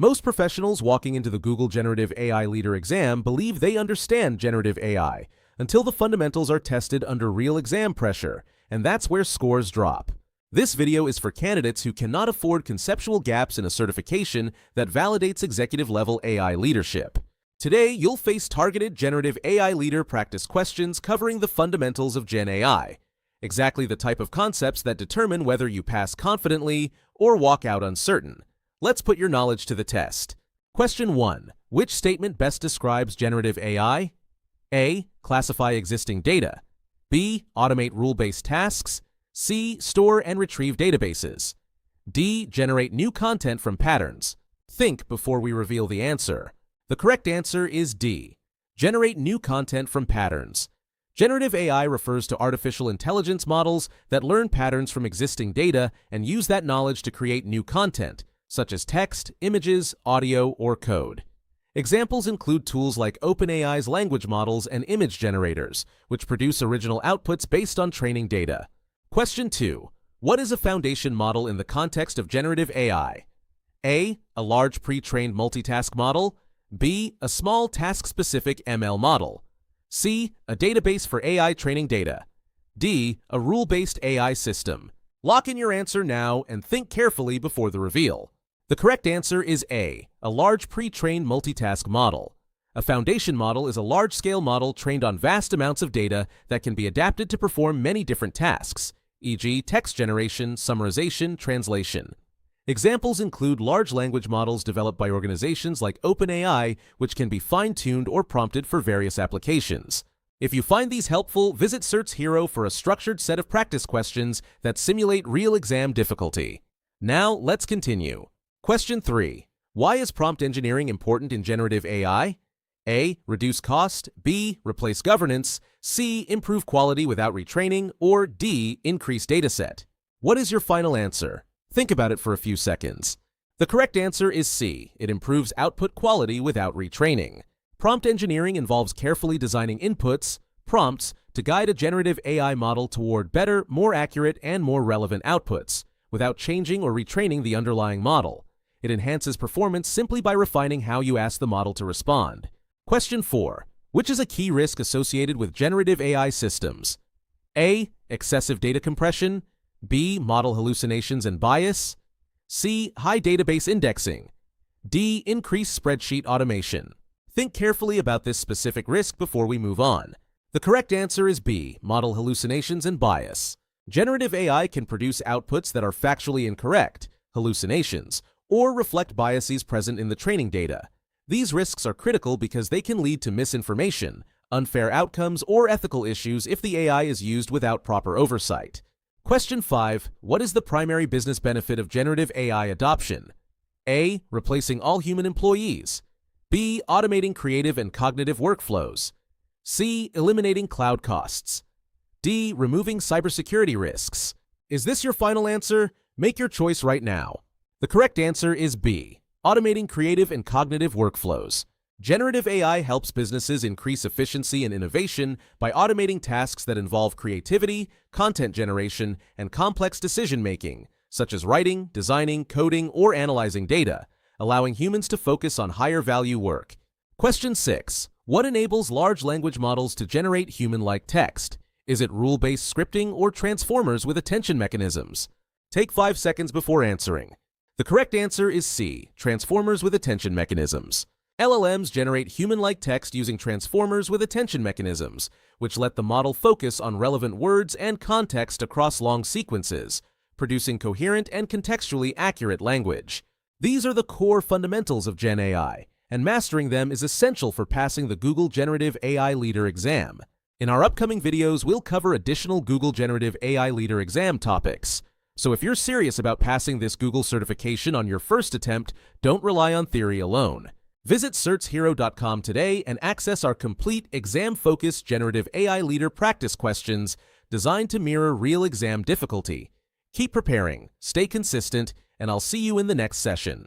Most professionals walking into the Google Generative AI Leader exam believe they understand generative AI until the fundamentals are tested under real exam pressure, and that's where scores drop. This video is for candidates who cannot afford conceptual gaps in a certification that validates executive-level AI leadership. Today, you'll face targeted Generative AI Leader practice questions covering the fundamentals of Gen AI, exactly the type of concepts that determine whether you pass confidently or walk out uncertain. Let's put your knowledge to the test. Question 1. Which statement best describes generative AI? A. Classify existing data. B. Automate rule-based tasks. C. Store and retrieve databases. D. Generate new content from patterns. Think before we reveal the answer. The correct answer is D. Generate new content from patterns. Generative AI refers to artificial intelligence models that learn patterns from existing data and use that knowledge to create new content, such as text, images, audio, or code. Examples include tools like OpenAI's language models and image generators, which produce original outputs based on training data. Question 2. What is a foundation model in the context of generative AI? A. A large pre-trained multitask model. B. A small task-specific ML model. C. A database for AI training data. D. A rule-based AI system. Lock in your answer now and think carefully before the reveal. The correct answer is A. A large pre-trained multitask model. A foundation model is a large-scale model trained on vast amounts of data that can be adapted to perform many different tasks, e.g. text generation, summarization, translation. Examples include large language models developed by organizations like OpenAI, which can be fine-tuned or prompted for various applications. If you find these helpful, visit Certs Hero for a structured set of practice questions that simulate real exam difficulty. Now, let's continue. Question 3. Why is prompt engineering important in generative AI? A. Reduce cost. B. Replace governance. C. Improve quality without retraining. Or D. Increase dataset. What is your final answer? Think about it for a few seconds. The correct answer is C. It improves output quality without retraining. Prompt engineering involves carefully designing inputs, prompts, to guide a generative AI model toward better, more accurate, and more relevant outputs, without changing or retraining the underlying model. It enhances performance simply by refining how you ask the model to respond. Question 4. Which is a key risk associated with generative AI systems? A. Excessive data compression. B. Model hallucinations and bias. C. High database indexing. D. Increased spreadsheet automation. Think carefully about this specific risk before we move on. The correct answer is B. Model hallucinations and bias. Generative AI can produce outputs that are factually incorrect, hallucinations, or reflect biases present in the training data. These risks are critical because they can lead to misinformation, unfair outcomes, or ethical issues if the AI is used without proper oversight. Question 5. What is the primary business benefit of generative AI adoption? A. Replacing all human employees. B. Automating creative and cognitive workflows. C. Eliminating cloud costs. D. Removing cybersecurity risks. Is this your final answer? Make your choice right now. The correct answer is B. Automating creative and cognitive workflows. Generative AI helps businesses increase efficiency and innovation by automating tasks that involve creativity, content generation, and complex decision-making, such as writing, designing, coding, or analyzing data, allowing humans to focus on higher-value work. Question 6. What enables large language models to generate human-like text? Is it rule-based scripting or transformers with attention mechanisms? Take 5 seconds before answering. The correct answer is C. Transformers with attention mechanisms. LLMs generate human-like text using transformers with attention mechanisms, which let the model focus on relevant words and context across long sequences, producing coherent and contextually accurate language. These are the core fundamentals of Gen AI, and mastering them is essential for passing the Google Generative AI Leader exam. In our upcoming videos, we'll cover additional Google Generative AI Leader exam topics. So if you're serious about passing this Google certification on your first attempt, don't rely on theory alone. Visit CertsHero.com today and access our complete exam-focused Generative AI Leader practice questions designed to mirror real exam difficulty. Keep preparing, stay consistent, and I'll see you in the next session.